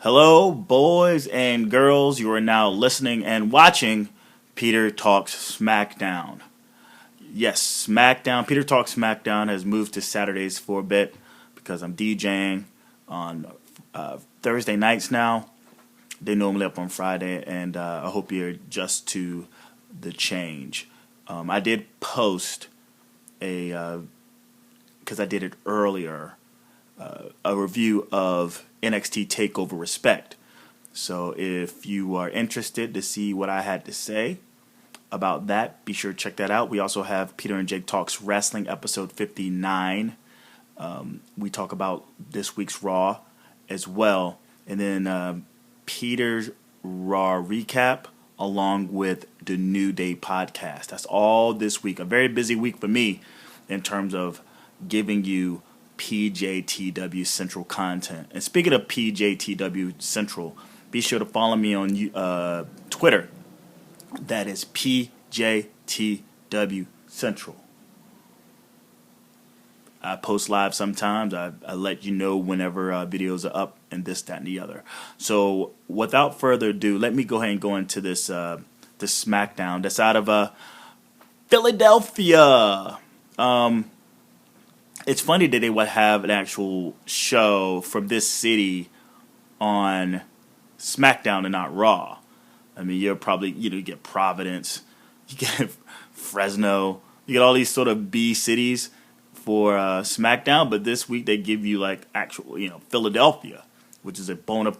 Hello, boys and girls. You are now listening and watching Peter Talks Smackdown. Yes, Smackdown. Peter Talks Smackdown has moved to Saturdays for a bit because I'm DJing on Thursday nights now. They normally up on Friday, and I hope you're adjust to the change. I did post because I did it earlier, a review of NXT TakeOver Respect. So if you are interested to see what I had to say about that, be sure to check that out. We also have Peter and Jake Talks Wrestling episode 59. We talk about this week's Raw as well. And then Peter's Raw recap along with the New Day podcast. That's all this week. A very busy week for me in terms of giving you PJTW Central content. And speaking of PJTW Central, be sure to follow me on Twitter. That is PJTW Central. I post live sometimes. I let you know whenever videos are up and this, that, and the other. So without further ado, let me go ahead and go into this SmackDown that's out of Philadelphia. It's funny that they would have an actual show from this city on SmackDown and not Raw. I mean, you're probably, you get Providence, you get Fresno, you get all these sort of B cities for SmackDown, but this week they give you like actual, Philadelphia, which is a bona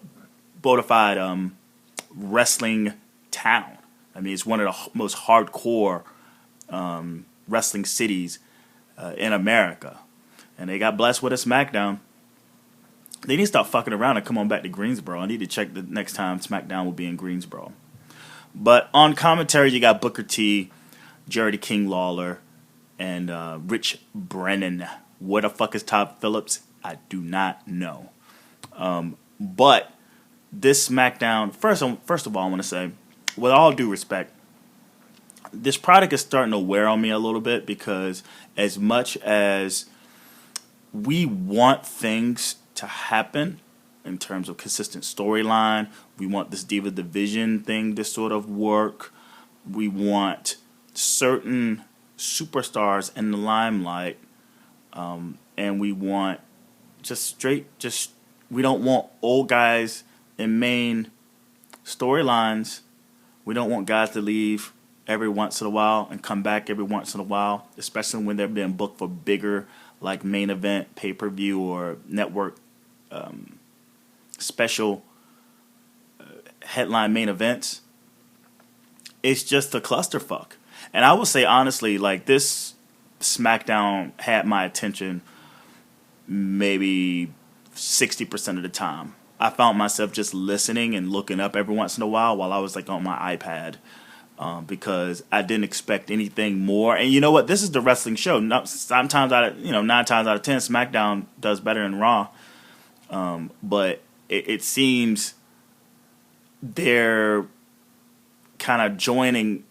fide wrestling town. I mean, it's one of the most hardcore wrestling cities in America. And they got blessed with a SmackDown. They need to stop fucking around and come on back to Greensboro. I need to check the next time SmackDown will be in Greensboro. But on commentary, you got Booker T, Jerry King Lawler, and Rich Brennan. Where the fuck is Todd Phillips? I do not know. But this SmackDown, first of all, I want to say, with all due respect, this product is starting to wear on me a little bit because as much as we want things to happen in terms of consistent storyline, we want this Diva Division thing to sort of work, we want certain superstars in the limelight, and we want we don't want old guys in main storylines. We don't want guys to leave every once in a while and come back every once in a while, especially when they're being booked for bigger, like main event, pay-per-view, or network special headline main events. It's just a clusterfuck. And I will say honestly, like, this SmackDown had my attention maybe 60% of the time. I found myself just listening and looking up every once in a while I was like on my iPad. Because I didn't expect anything more. And you know what? This is the wrestling show. 9 times out of 10, SmackDown does better than Raw. But it seems they're kind of joining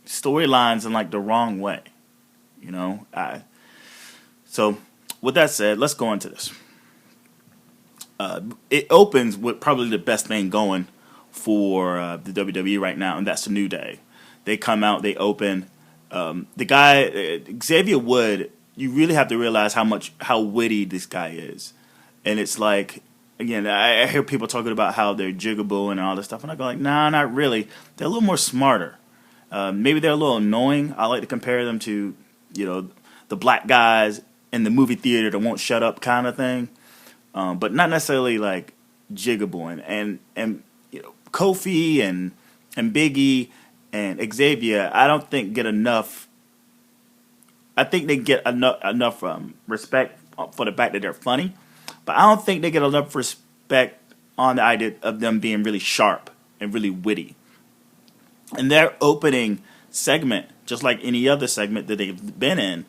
storylines in like the wrong way. So with that said, let's go into this. It opens with probably the best thing going for the WWE right now, and that's the New Day. They come out, they open. The guy, Xavier Wood, you really have to realize how witty this guy is. And it's like, again, I hear people talking about how they're jiggable and all this stuff, and I go like, nah, not really. They're a little more smarter. Maybe they're a little annoying. I like to compare them to, the black guys in the movie theater that won't shut up kind of thing. But not necessarily like jiggable. And Kofi and Big and Xavier, I don't think get enough. I think they get enough respect for the fact that they're funny, but I don't think they get enough respect on the idea of them being really sharp and really witty. And their opening segment, just like any other segment that they've been in,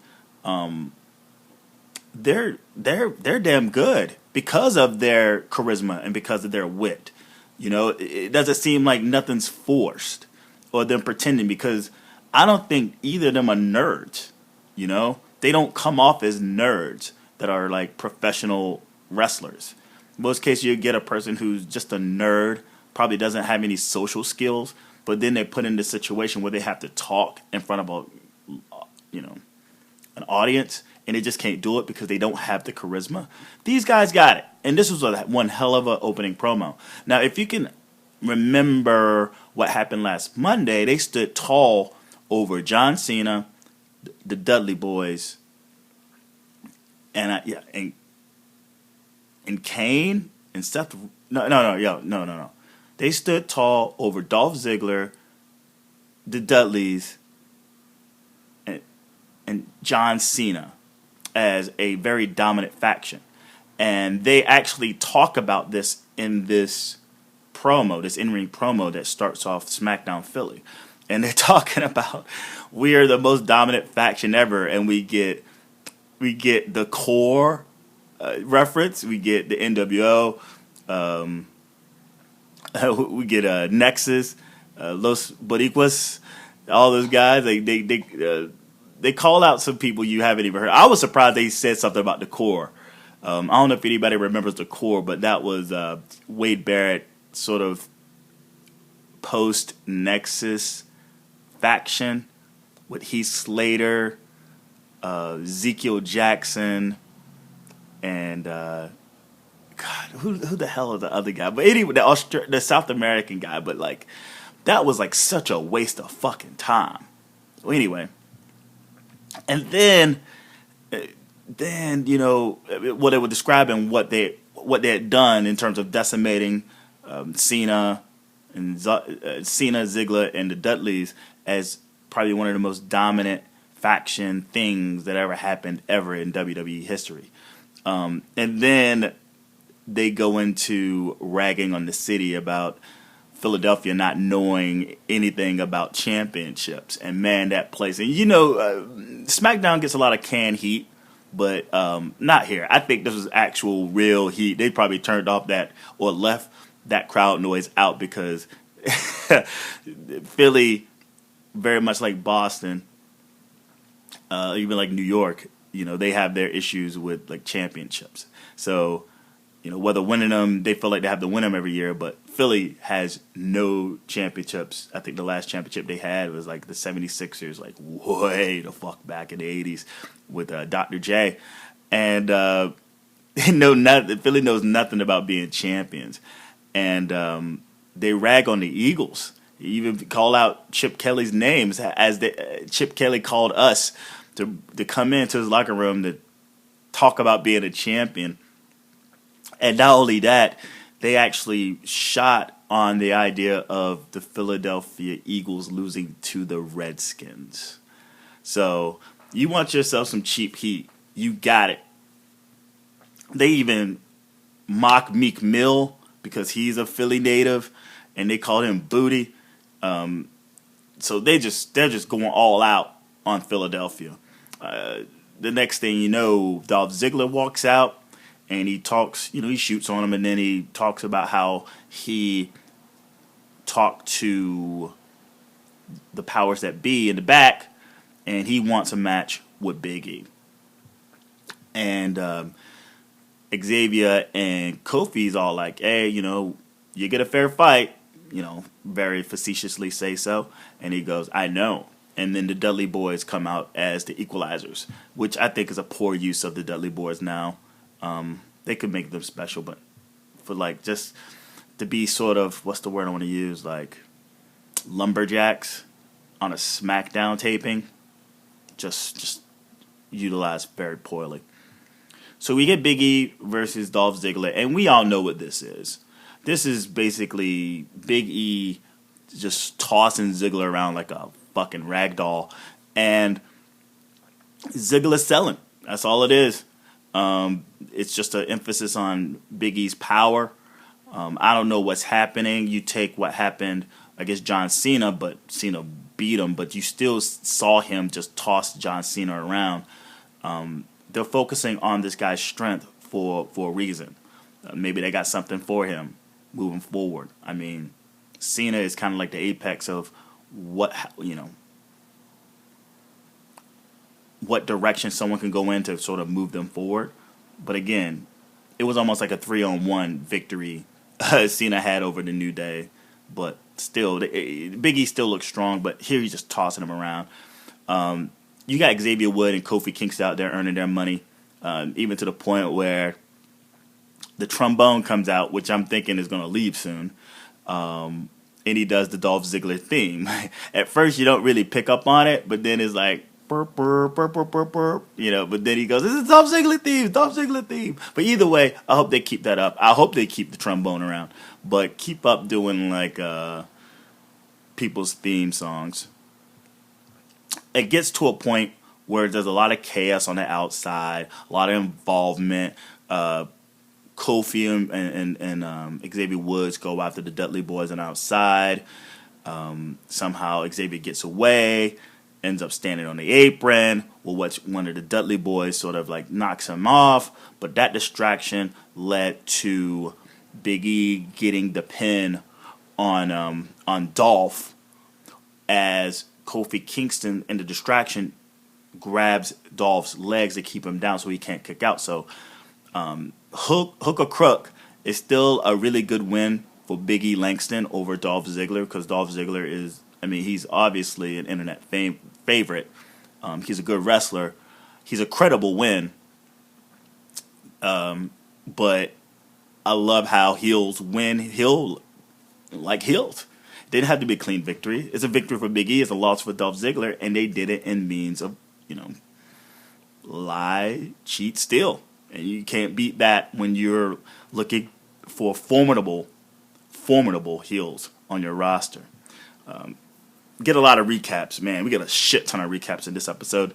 they're damn good because of their charisma and because of their wit. It doesn't seem like nothing's forced or them pretending, because I don't think either of them are nerds. They don't come off as nerds that are like professional wrestlers. Most cases, you get a person who's just a nerd, probably doesn't have any social skills, but then they're put in this situation where they have to talk in front of you know, an audience, and they just can't do it because they don't have the charisma. These guys got it, and this was one hell of a opening promo. Now, if you can remember what happened last Monday, they stood tall over John Cena, the Dudley Boys, and Kane and Seth. No. They stood tall over Dolph Ziggler, the Dudleys, and John Cena as a very dominant faction. And they actually talk about this in this promo, this in-ring promo that starts off SmackDown Philly. And they're talking about, we are the most dominant faction ever, and we get the core reference, we get the NWO, we get Nexus, Los Boricuas, all those guys. They call out some people you haven't even heard. I was surprised they said something about the core. I don't know if anybody remembers the core, but that was Wade Barrett sort of post-Nexus faction with Heath Slater, Ezekiel Jackson, and God, who the hell is the other guy? But anyway, the South American guy. But like, that was like such a waste of fucking time. Well, anyway, and then you know what they were describing, what they had done in terms of decimating Cena and Cena, Ziggler, and the Dudleys as probably one of the most dominant faction things that ever happened in WWE history. And then they go into ragging on the city about Philadelphia not knowing anything about championships. And man, that place. And you know, SmackDown gets a lot of canned heat, but not here. I think this was actual real heat. They probably turned off that or left that crowd noise out because Philly, very much like Boston, even like New York, you know, they have their issues with like championships. So, you know, whether winning them, they feel like they have to win them every year, but Philly has no championships. I think the last championship they had was like the 76ers, like way the fuck back in the 80s with Dr. J. And they know nothing. Philly knows nothing about being champions. And they rag on the Eagles. You even call out Chip Kelly's names as Chip Kelly called us to come into his locker room to talk about being a champion. And not only that, they actually shot on the idea of the Philadelphia Eagles losing to the Redskins. So you want yourself some cheap heat, you got it. They even mock Meek Mill because he's a Philly native, and they called him Booty. So they're just going all out on Philadelphia. The next thing you know, Dolph Ziggler walks out and he talks, you know, he shoots on him, and then he talks about how he talked to the powers that be in the back, and he wants a match with Big E. And Xavier and Kofi's all like, hey, you know, you get a fair fight, you know, very facetiously say so. And he goes, I know. And then the Dudley Boys come out as the equalizers, which I think is a poor use of the Dudley Boys now. They could make them special, but for like just to be sort of, what's the word I want to use, like lumberjacks on a SmackDown taping, just utilized very poorly. So we get Big E versus Dolph Ziggler, and we all know what this is. This is basically Big E just tossing Ziggler around like a fucking rag doll, and Ziggler selling. That's all it is. It's just an emphasis on Big E's power. I don't know what's happening. You take what happened against John Cena, but Cena beat him, but you still saw him just toss John Cena around. They're focusing on this guy's strength for a reason. Maybe they got something for him moving forward. I mean, Cena is kind of like the apex of what direction someone can go in to sort of move them forward. But again, it was almost like a 3-on-1 victory Cena had over the New Day. But still, Big E still looks strong, but here he's just tossing him around. You got Xavier Wood and Kofi Kingston out there earning their money, even to the point where the trombone comes out, which I'm thinking is going to leave soon. And he does the Dolph Ziggler theme. At first, you don't really pick up on it, but then it's like, burp, burp, burp, burp, burp, burp, but then he goes, this is Dolph Ziggler theme, Dolph Ziggler theme. But either way, I hope they keep that up. I hope they keep the trombone around, but keep up doing like people's theme songs. It gets to a point where there's a lot of chaos on the outside, a lot of involvement. Kofi and Xavier Woods go after the Dudley Boys on the outside. Somehow Xavier gets away, ends up standing on the apron. One of the Dudley Boys sort of like knocks him off, but that distraction led to Big E getting the pin on Dolph as Kofi Kingston in the distraction grabs Dolph's legs to keep him down so he can't kick out. So hook or crook is still a really good win for Big E Langston over Dolph Ziggler, because Dolph Ziggler is, he's obviously an internet favorite. He's a good wrestler. He's a credible win. But I love how heels win. Heels. Didn't have to be a clean victory. It's a victory for Big E. It's a loss for Dolph Ziggler, and they did it in means of, lie, cheat, steal. And you can't beat that when you're looking for formidable heels on your roster. Get a lot of recaps, man. We get a shit ton of recaps in this episode.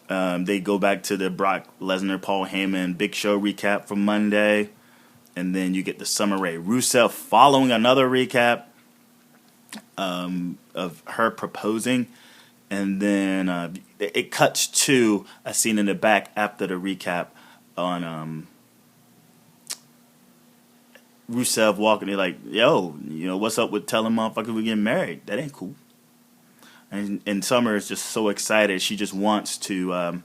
They go back to the Brock Lesnar, Paul Heyman, Big Show recap from Monday. And then you get the Summer Rae Rusev following another recap of her proposing. And then it cuts to a scene in the back after the recap on Rusev walking. They're like, yo, what's up with telling motherfuckers we're getting married? That ain't cool. And Summer is just so excited. She just wants to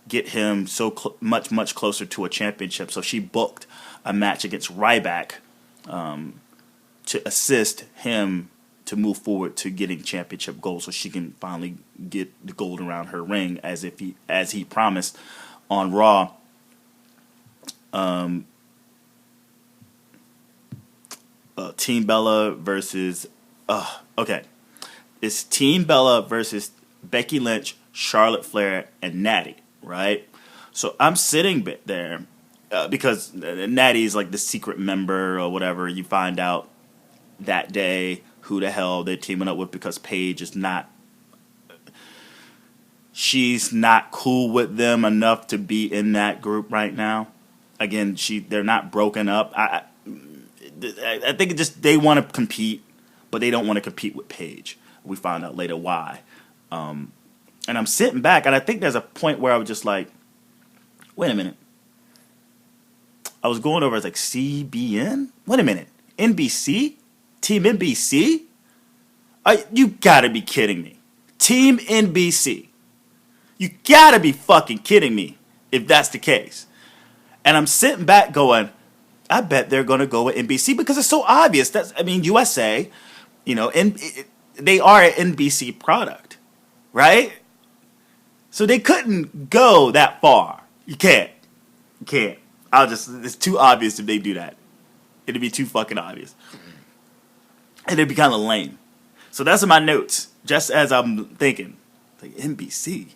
get him so much closer to a championship. So she booked a match against Ryback to assist him to move forward to getting championship gold, so she can finally get the gold around her ring as he promised on Raw. Team Bella versus it's Team Bella versus Becky Lynch, Charlotte Flair, and Natty, right? So I'm sitting there because Natty's like the secret member or whatever. You find out that day who the hell they're teaming up with, because Paige is she's not cool with them enough to be in that group right now. Again, they're not broken up. I think they want to compete, but they don't want to compete with Paige. We find out later why. And I'm sitting back, and I think there's a point where I was just like, wait a minute. I was going over as like CBN? Wait a minute. NBC? Team NBC? You gotta be kidding me. Team NBC. You gotta be fucking kidding me if that's the case. And I'm sitting back going, I bet they're gonna go with NBC because it's so obvious. USA, they are an NBC product, right? So they couldn't go that far. You can't. It's too obvious if they do that. It'd be too fucking obvious. And it'd be kind of lame. So that's in my notes, just as I'm thinking. Like, NBC.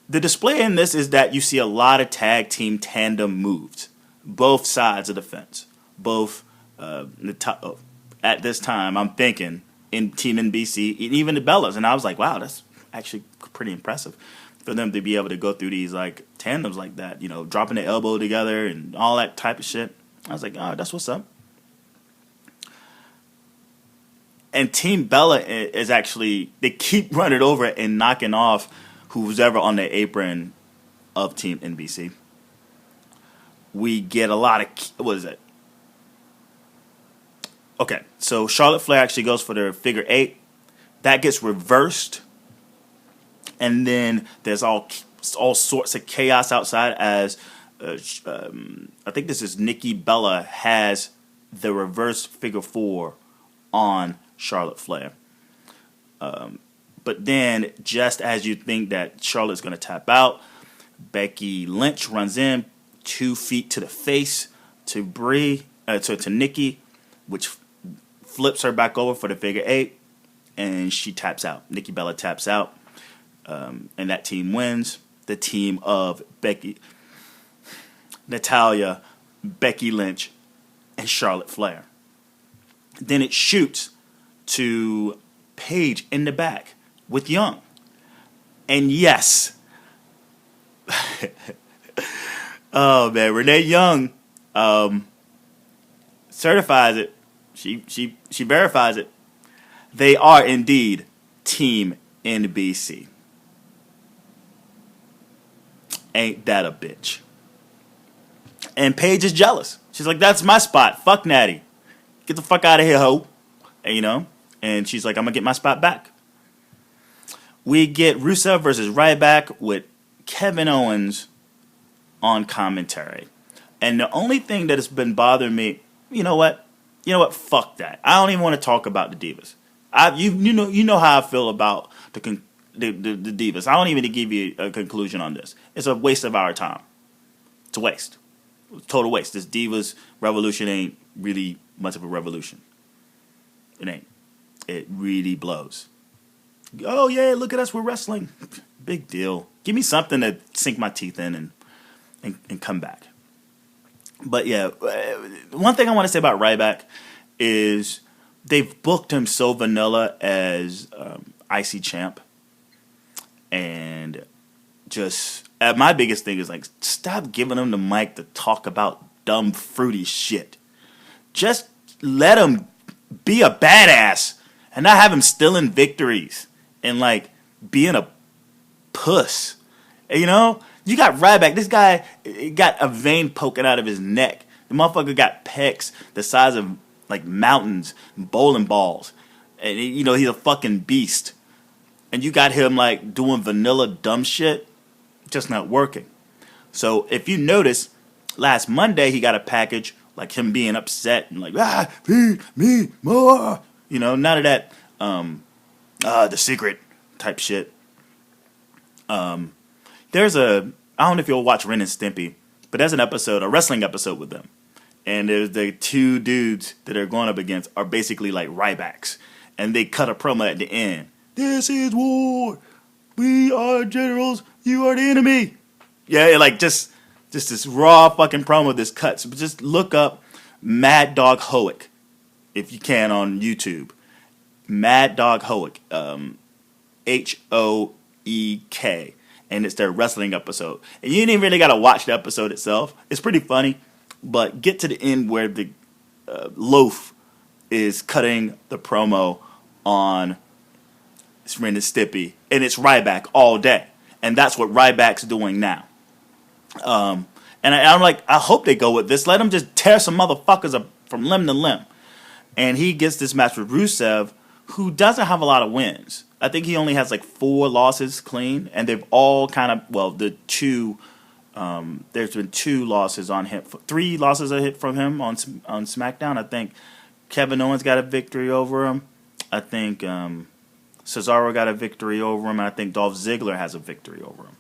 The display in this is that you see a lot of tag team tandem moves. Both sides of the fence. Both, at this time, I'm thinking, in Team NBC, and even the Bellas. And I was like, wow, that's actually pretty impressive for them to be able to go through these like tandems like that, dropping the elbow together and all that type of shit. I was like, oh, that's what's up. And Team Bella is actually, they keep running over and knocking off who's ever on the apron of Team NBC. We get a lot of, what is it? Okay, so Charlotte Flair actually goes for the figure 8. That gets reversed. And then there's all all sorts of chaos outside as I think this is Nikki Bella has the reverse figure four on Charlotte Flair. But then, just as you think that Charlotte's going to tap out, Becky Lynch runs in 2 feet to the face to to Nikki, which flips her back over for the figure 8, and she taps out. Nikki Bella taps out, and that team wins. The team of Natalya, Becky Lynch, and Charlotte Flair. Then it shoots to Paige in the back with Young. And yes, oh man, Renee Young certifies it. She verifies it. They are indeed Team NBC. Ain't that a bitch? And Paige is jealous. She's like, that's my spot. Fuck Natty. Get the fuck out of here, ho. And, and she's like, I'm going to get my spot back. We get Rusev versus Ryback with Kevin Owens on commentary. And the only thing that has been bothering me, you know what? Fuck that. I don't even want to talk about the Divas. You know how I feel about the Divas. I don't even give you a conclusion on this. It's a waste of our time. It's a waste. Total waste. This Divas revolution ain't really much of a revolution. It ain't. It really blows. Oh yeah, look at us, we're wrestling. Big deal. Give me something to sink my teeth in and come back. But yeah, one thing I want to say about Ryback is they've booked him so vanilla as IC champ. And just my biggest thing is like, stop giving him the mic to talk about dumb fruity shit. Just let him be a badass and not have him stealing victories and like being a puss. You got Ryback. This guy got a vein poking out of his neck. The motherfucker got pecs the size of like mountains, bowling balls, and he's a fucking beast. And you got him like doing vanilla dumb shit, just not working. So if you notice, last Monday he got a package like him being upset and like, feed me more. None of that the secret type shit. There's I don't know if you'll watch Ren and Stimpy, but there's a wrestling episode with them. And there's the 2 dudes that are going up against are basically like Rybacks. And they cut a promo at the end. This is war. We are generals. You are the enemy. Yeah, like just this raw fucking promo this cuts. But just look up Mad Dog Hoek if you can on YouTube. Mad Dog Hoek. Hoek. And it's their wrestling episode. And you didn't really got to watch the episode itself. It's pretty funny. But get to the end where the Loaf is cutting the promo on Ren and Stimpy. And it's Ryback all day. And that's what Ryback's doing now. And I'm like, I hope they go with this. Let them just tear some motherfuckers up from limb to limb. And he gets this match with Rusev, who doesn't have a lot of wins. I think he only has like 4 losses clean. And they've all kind of, there's been 2 losses on him. 3 losses are hit from him on SmackDown. I think Kevin Owens got a victory over him. I think Cesaro got a victory over him. And I think Dolph Ziggler has a victory over him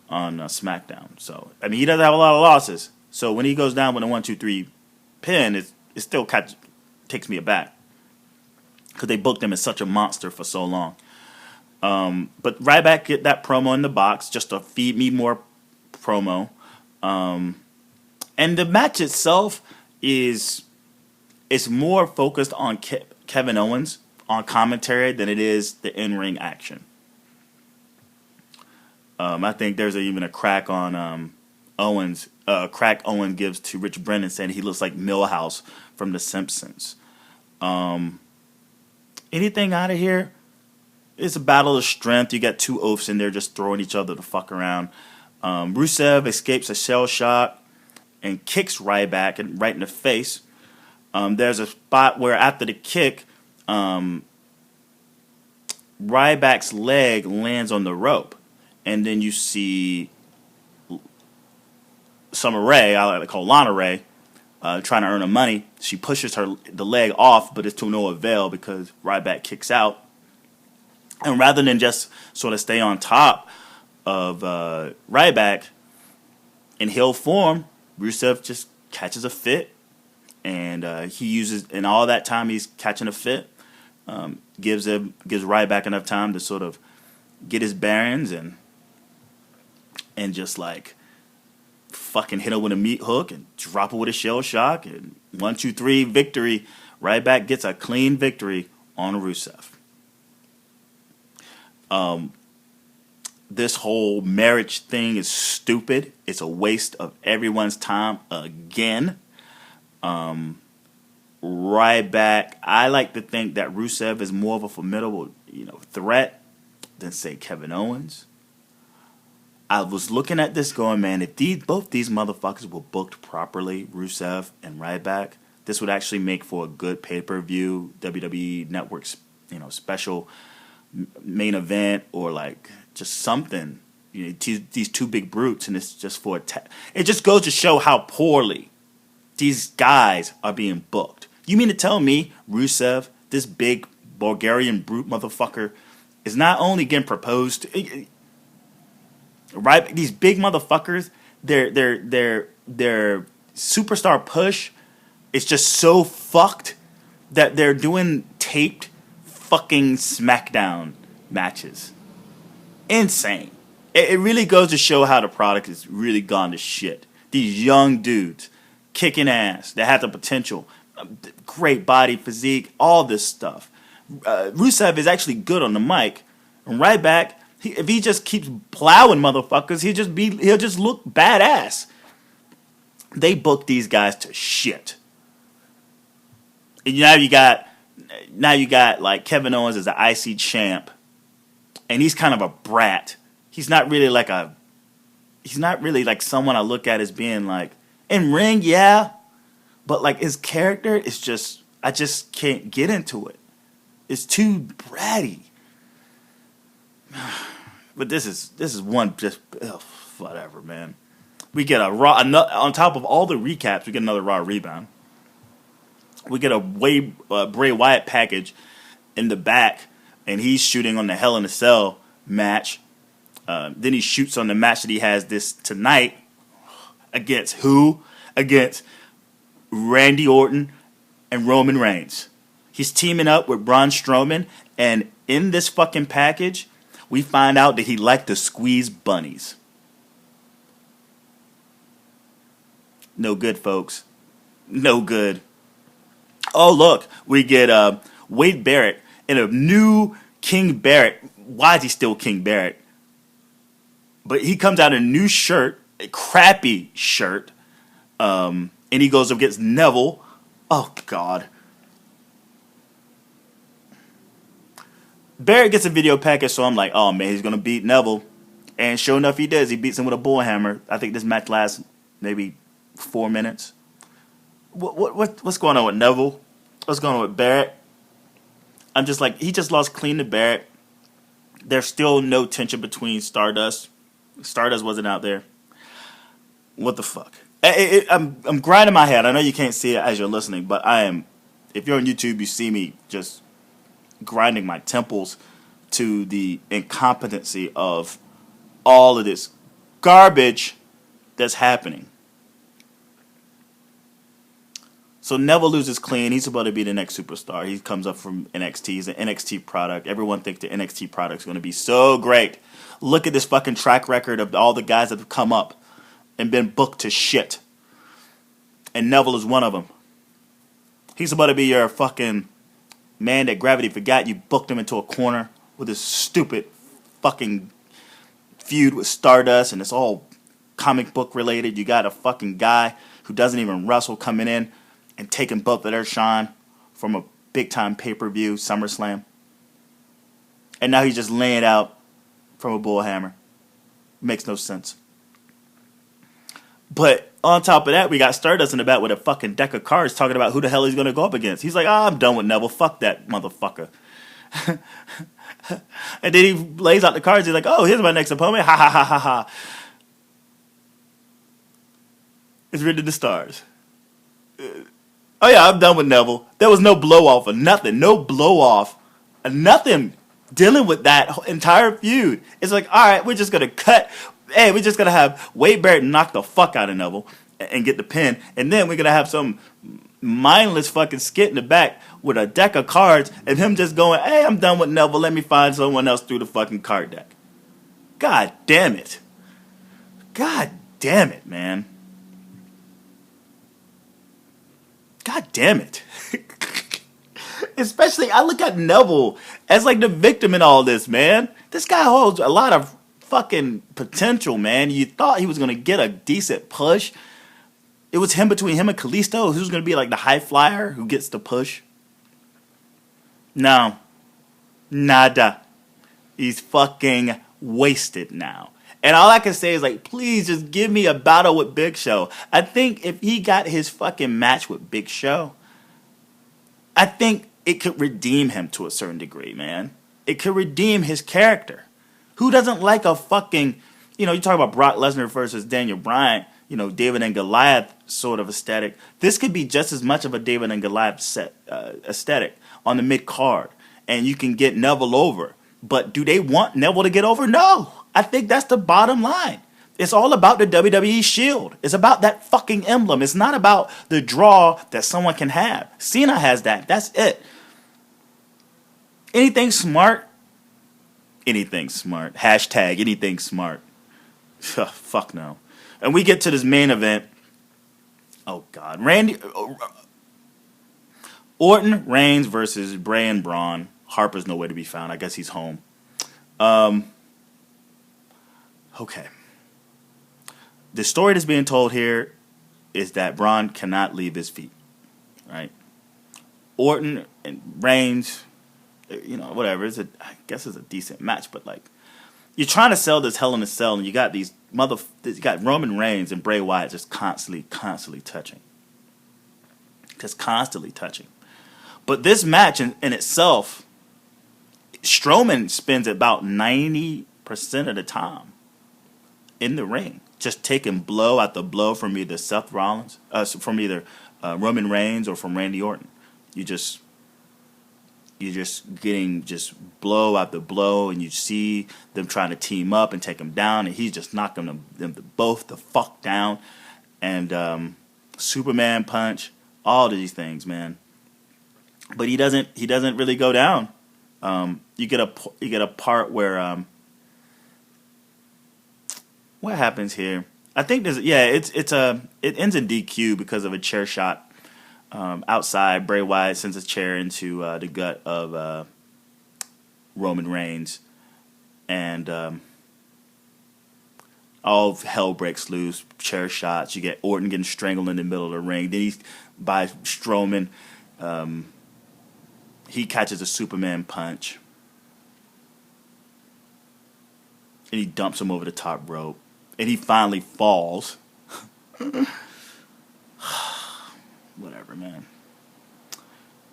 on SmackDown. So, I mean, he doesn't have a lot of losses. So when he goes down with a 1-2-3 pin, it still takes me aback. Because they booked him as such a monster for so long. But Ryback get that promo in the box just to feed me more promo. And the match itself is more focused on Kevin Owens on commentary than it is the in-ring action. I think there's even a crack on Owens. Crack Owen gives to Rich Brennan saying he looks like Milhouse from The Simpsons. Anything out of here? It's a battle of strength. You got 2 oafs in there just throwing each other the fuck around. Rusev escapes a shell shock and kicks Ryback right in the face. There's a spot where after the kick, Ryback's leg lands on the rope. and then you see Summer Rae, I like to call Lana Ray, trying to earn her money. She pushes the leg off, but it's to no avail because Ryback kicks out. And rather than just sort of stay on top of Ryback in heel form, Rusev just catches a fit, and he uses, in all that time he's catching a fit, gives Ryback enough time to sort of get his bearings and just like fucking hit him with a meat hook and drop it with a shell shock, and 1, 2, 3 victory. Ryback gets a clean victory on Rusev. This whole marriage thing is stupid. It's a waste of everyone's time again. Ryback, I like to think that Rusev is more of a formidable, threat than, say, Kevin Owens. I was looking at this going, man, if both these motherfuckers were booked properly, Rusev and Ryback, this would actually make for a good pay-per-view WWE Network's, special main event, or like just something. These two big brutes, and it's just for it just goes to show how poorly these guys are being booked. You mean to tell me Rusev, this big Bulgarian brute motherfucker, is not only getting proposed to, right? These big motherfuckers, their superstar push is just so fucked that they're doing taped fucking Smackdown matches. Insane. It really goes to show how the product has really gone to shit. These young dudes kicking ass that have the potential, great body, physique, all this stuff. Rusev is actually good on the mic, and Ryback, if he just keeps plowing motherfuckers, he'll just look badass. They booked these guys to shit. And now you got like Kevin Owens as the IC champ, and he's kind of a brat. He's not really like someone I look at as being like, in ring, yeah, but like his character is just, I just can't get into it. It's too bratty. But this is one just whatever, man. We get a Raw, on top of all the recaps, we get another Raw rebound. We get a Bray Wyatt package in the back, and he's shooting on the Hell in a Cell match. Then he shoots on the match that he has this tonight against who? Against Randy Orton and Roman Reigns. He's teaming up with Braun Strowman, and in this fucking package, we find out that he liked to squeeze bunnies. No good, folks. No good. Oh, look, we get Wade Barrett in a new King Barrett. Why is he still King Barrett? But he comes out in a new shirt, a crappy shirt, and he goes up against Neville. Oh, God. Barrett gets a video package, so I'm like, oh, man, he's going to beat Neville. And sure enough, he does. He beats him with a bull hammer. I think this match lasts maybe 4 minutes. What's going on with Neville? What's going on with Barrett? I'm just like, he just lost clean to Barrett. There's still no tension between Stardust. Stardust wasn't out there. What the fuck? I'm grinding my head. I know you can't see it as you're listening, but I am. If you're on YouTube, you see me just grinding my temples to the incompetency of all of this garbage that's happening. So Neville loses clean. He's about to be the next superstar. He comes up from NXT. He's an NXT product. Everyone thinks the NXT product is going to be so great. Look at this fucking track record of all the guys that have come up and been booked to shit. And Neville is one of them. He's about to be your fucking man that gravity forgot. You booked him into a corner with this stupid fucking feud with Stardust, and it's all comic book related. You got a fucking guy who doesn't even wrestle coming in and taking both of their shine from a big-time pay-per-view, SummerSlam. And now he's just laying out from a bull hammer. Makes no sense. But on top of that, we got Stardust in the back with a fucking deck of cards talking about who the hell he's going to go up against. He's like, I'm done with Neville. Fuck that motherfucker. And then he lays out the cards. He's like, oh, here's my next opponent. Ha ha ha ha ha. It's written in the stars. Oh yeah, I'm done with Neville. There was no blow off or nothing. No blow off. Nothing dealing with that entire feud. It's like, all right, we're just going to cut. Hey, we're just going to have Wade Barrett knock the fuck out of Neville and get the pin. And then we're going to have some mindless fucking skit in the back with a deck of cards and him just going, hey, I'm done with Neville. Let me find someone else through the fucking card deck. God damn it. God damn it, man. God damn it. Especially, I look at Neville as like the victim in all this, man. This guy holds a lot of fucking potential, man. You thought he was going to get a decent push. It was between him and Kalisto, who's going to be like the high flyer who gets the push. No. Nada. He's fucking wasted now. And all I can say is, like, please just give me a battle with Big Show. I think if he got his fucking match with Big Show, I think it could redeem him to a certain degree, man. It could redeem his character. Who doesn't like a fucking, you talk about Brock Lesnar versus Daniel Bryan, David and Goliath sort of aesthetic. This could be just as much of a David and Goliath aesthetic on the mid-card. And you can get Neville over. But do they want Neville to get over? No. I think that's the bottom line. It's all about the WWE Shield. It's about that fucking emblem. It's not about the draw that someone can have. Cena has that. That's it. Anything smart? Anything smart. Hashtag anything smart. Fuck no. And we get to this main event. Oh, God. Orton, Reigns versus Bray and Braun. Harper's nowhere to be found. I guess he's home. Okay. The story that's being told here is that Braun cannot leave his feet. Right? Orton and Reigns, whatever. I guess it's a decent match, but like, you're trying to sell this Hell in a Cell, and you got you got Roman Reigns and Bray Wyatt just constantly touching. Just constantly touching. But this match in itself, Strowman spends about 90% of the time in the ring, just taking blow after blow from either Roman Reigns or from Randy Orton. You're just getting just blow after blow, and you see them trying to team up and take him down, and he's just knocking them both the fuck down, and Superman punch, all of these things, man. But he doesn't really go down. You get a part where what happens here? I think it ends in DQ because of a chair shot outside. Bray Wyatt sends a chair into the gut of Roman Reigns, and all hell breaks loose. Chair shots. You get Orton getting strangled in the middle of the ring. Then by Strowman. He catches a Superman punch. And he dumps him over the top rope. And he finally falls. Whatever, man.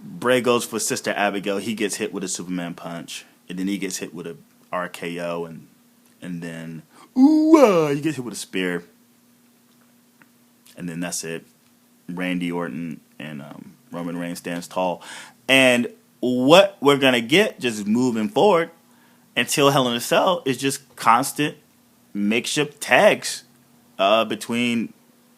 Bray goes for Sister Abigail. He gets hit with a Superman punch. And then he gets hit with a RKO. And then, he gets hit with a spear. And then that's it. Randy Orton and Roman Reigns stands tall. And what we're going to get just moving forward until Hell in a Cell is just constant makeshift tags between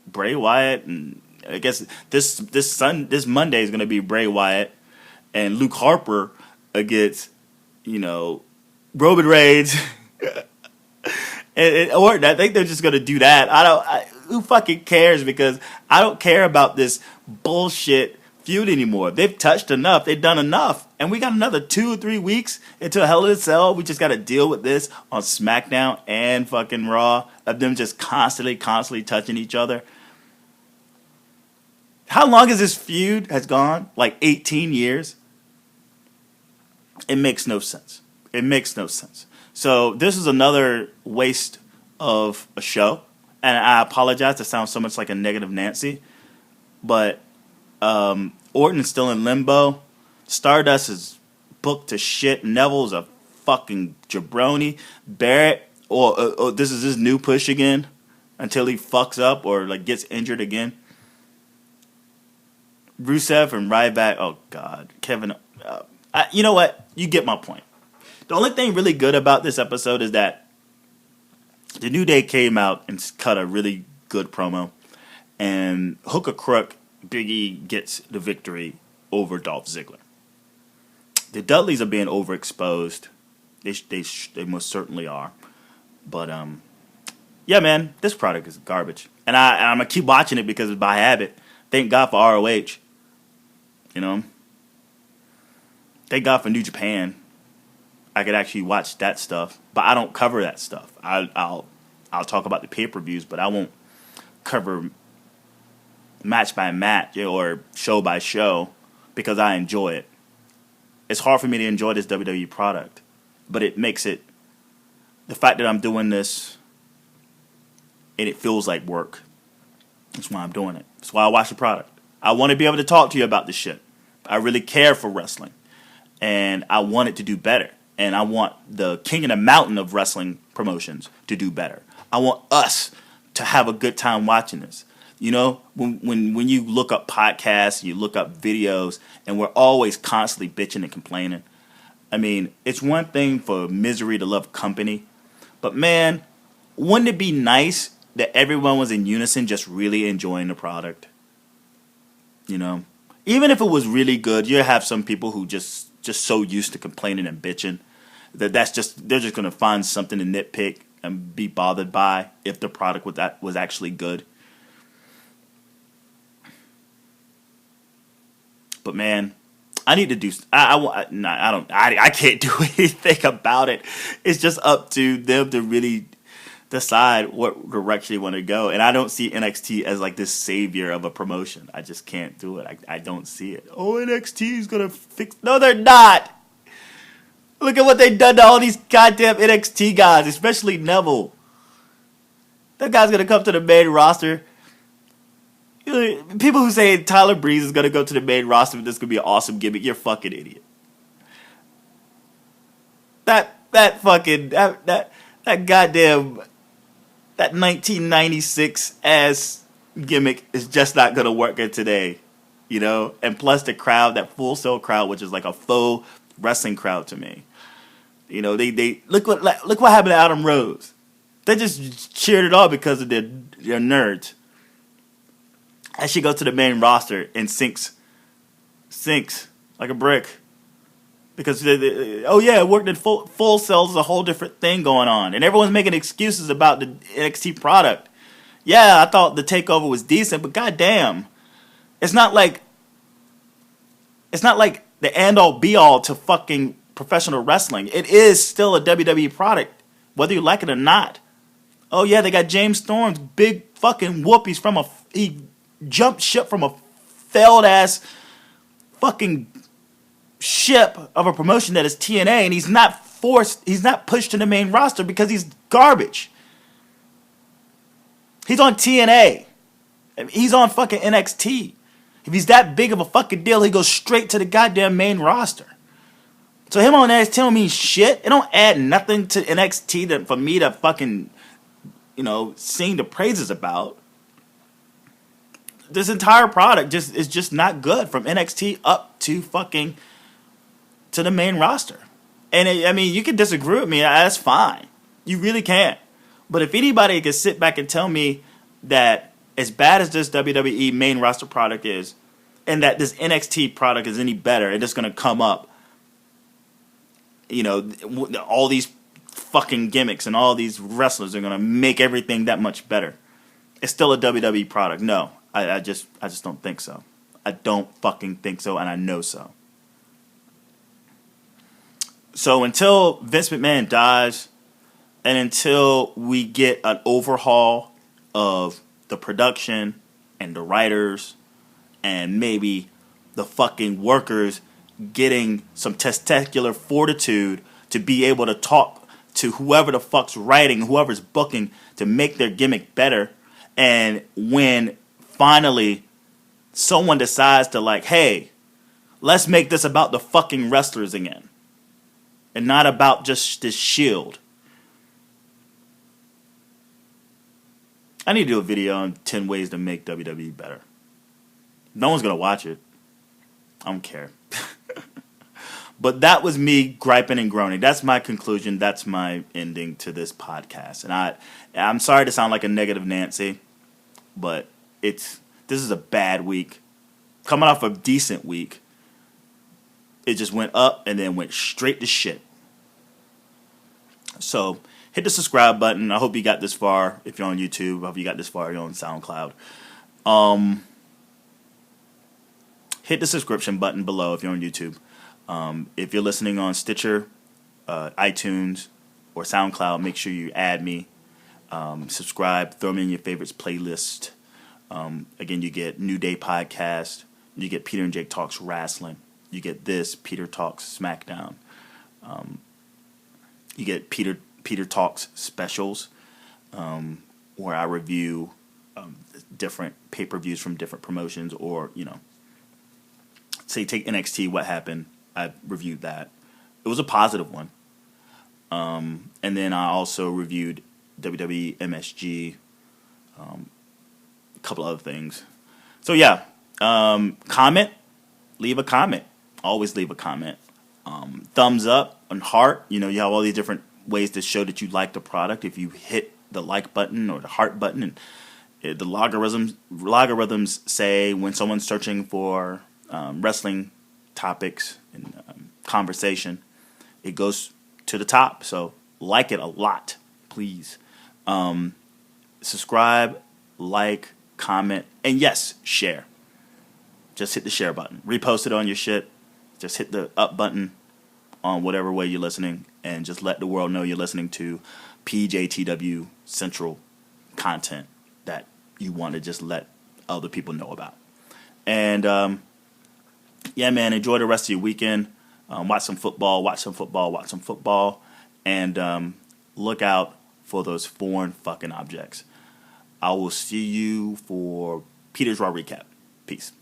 Bray Wyatt and I guess this Monday is going to be Bray Wyatt and Luke Harper against, Roman Reigns and Orton. I think they're just going to do that. Who fucking cares? Because I don't care about this bullshit feud anymore. They've touched enough. They've done enough. And we got another 2 or 3 weeks until Hell in a Cell. We just got to deal with this on SmackDown and fucking Raw of them just constantly touching each other. How long has this feud has gone? Like 18 years? It makes no sense. It makes no sense. So this is another waste of a show. And I apologize to sound so much like a negative Nancy. But Orton is still in limbo. Stardust is booked to shit. Neville's a fucking jabroni. Barrett, or this is his new push again until he fucks up or like gets injured again. Rusev and Ryback, oh God, Kevin. You know what? You get my point. The only thing really good about this episode is that the New Day came out and cut a really good promo, and hook or crook, Big E gets the victory over Dolph Ziggler. The Dudleys are being overexposed. They most certainly are. But yeah, man, this product is garbage, and I'm gonna keep watching it because it's by habit. Thank God for ROH. You know, thank God for New Japan. I could actually watch that stuff, but I don't cover that stuff. I'll talk about the pay-per-views, but I won't cover match by match or show by show because I enjoy it. It's hard for me to enjoy this WWE product, but it makes it, the fact that I'm doing this and it feels like work. That's why I'm doing it. That's why I watch the product. I want to be able to talk to you about this shit. I really care for wrestling, and I want it to do better. And I want the king of the mountain of wrestling promotions to do better. I want us to have a good time watching this. You know, when you look up podcasts, you look up videos, and we're always constantly bitching and complaining. I mean, it's one thing for misery to love company, but man, wouldn't it be nice that everyone was in unison just really enjoying the product? You know, even if it was really good, you have some people who just so used to complaining and bitching that they're just gonna find something to nitpick and be bothered by if the product was actually good. But man, I need to do. I can't do anything about it. It's just up to them to really decide what direction they want to go. And I don't see NXT as like this savior of a promotion. I just can't do it. I don't see it. Oh, NXT is gonna fix. No, they're not. Look at what they've done to all these goddamn NXT guys, especially Neville. That guy's gonna come to the main roster. People who say Tyler Breeze is gonna go to the main roster and this could be an awesome gimmick, you're a fucking idiot. That goddamn 1996 ass gimmick is just not gonna work in today, you know. And plus the crowd, that Full Sail crowd, which is like a faux wrestling crowd to me. You know, they look what happened to Adam Rose. They just cheered it all because of their nerds. As she goes to the main roster and sinks like a brick. Because, it worked in Full Sail is a whole different thing going on. And everyone's making excuses about the NXT product. Yeah, I thought the takeover was decent, but goddamn. It's not like the end-all be-all to fucking professional wrestling. It is still a WWE product, whether you like it or not. Oh, yeah, they got James Storm's big fucking whoopies he jumped ship from a failed-ass fucking ship of a promotion that is TNA, and he's not pushed to the main roster because he's garbage. He's on TNA. He's on fucking NXT. If he's that big of a fucking deal, he goes straight to the goddamn main roster. So him on NXT don't mean shit. It don't add nothing to NXT for me to fucking, sing the praises about. This entire product is just not good from NXT up to fucking to the main roster. And you can disagree with me. That's fine. You really can. But if anybody can sit back and tell me that as bad as this WWE main roster product is, and that this NXT product is any better, and it's going to come up, all these fucking gimmicks and all these wrestlers are going to make everything that much better. It's still a WWE product. No, I just don't think so. I don't fucking think so, and I know so. So until Vince McMahon dies, and until we get an overhaul of the production and the writers and maybe the fucking workers getting some testicular fortitude to be able to talk to whoever the fuck's writing, whoever's booking to make their gimmick better, and when finally someone decides to hey, let's make this about the fucking wrestlers again. and not about just this Shield. I need to do a video on 10 ways to make WWE better. No one's going to watch it. I don't care. But that was me griping and groaning. That's my conclusion. That's my ending to this podcast. And I'm sorry to sound like a negative Nancy, but this is a bad week. Coming off a decent week, it just went up and then went straight to shit. So hit the subscribe button. I hope you got this far if you're on YouTube. I hope you got this far if you're on SoundCloud. Hit the subscription button below if you're on YouTube. If you're listening on Stitcher, iTunes, or SoundCloud, make sure you add me. Subscribe. Throw me in your favorites playlist. Again, you get New Day Podcast. You get Peter and Jake Talks Wrestling. You get this, Peter Talks Smackdown. You get Peter Talks Specials, where I review different pay-per-views from different promotions, or, say take NXT, what happened. I reviewed that. It was a positive one. And then I also reviewed WWE MSG, a couple other things. So yeah, comment, leave a comment. Always leave a comment. Thumbs up and heart. You have all these different ways to show that you like the product. If you hit the like button or the heart button, and the logarithms say when someone's searching for wrestling topics and conversation, it goes to the top. So like it a lot, please. Subscribe, like, comment, and yes, share. Just hit the share button. Repost it on your shit. Just hit the up button on whatever way you're listening, and just let the world know you're listening to PJTW Central content that you want to just let other people know about. And yeah, man, enjoy the rest of your weekend. Watch some football, and look out for those foreign fucking objects. I will see you for Peter's Raw recap. Peace.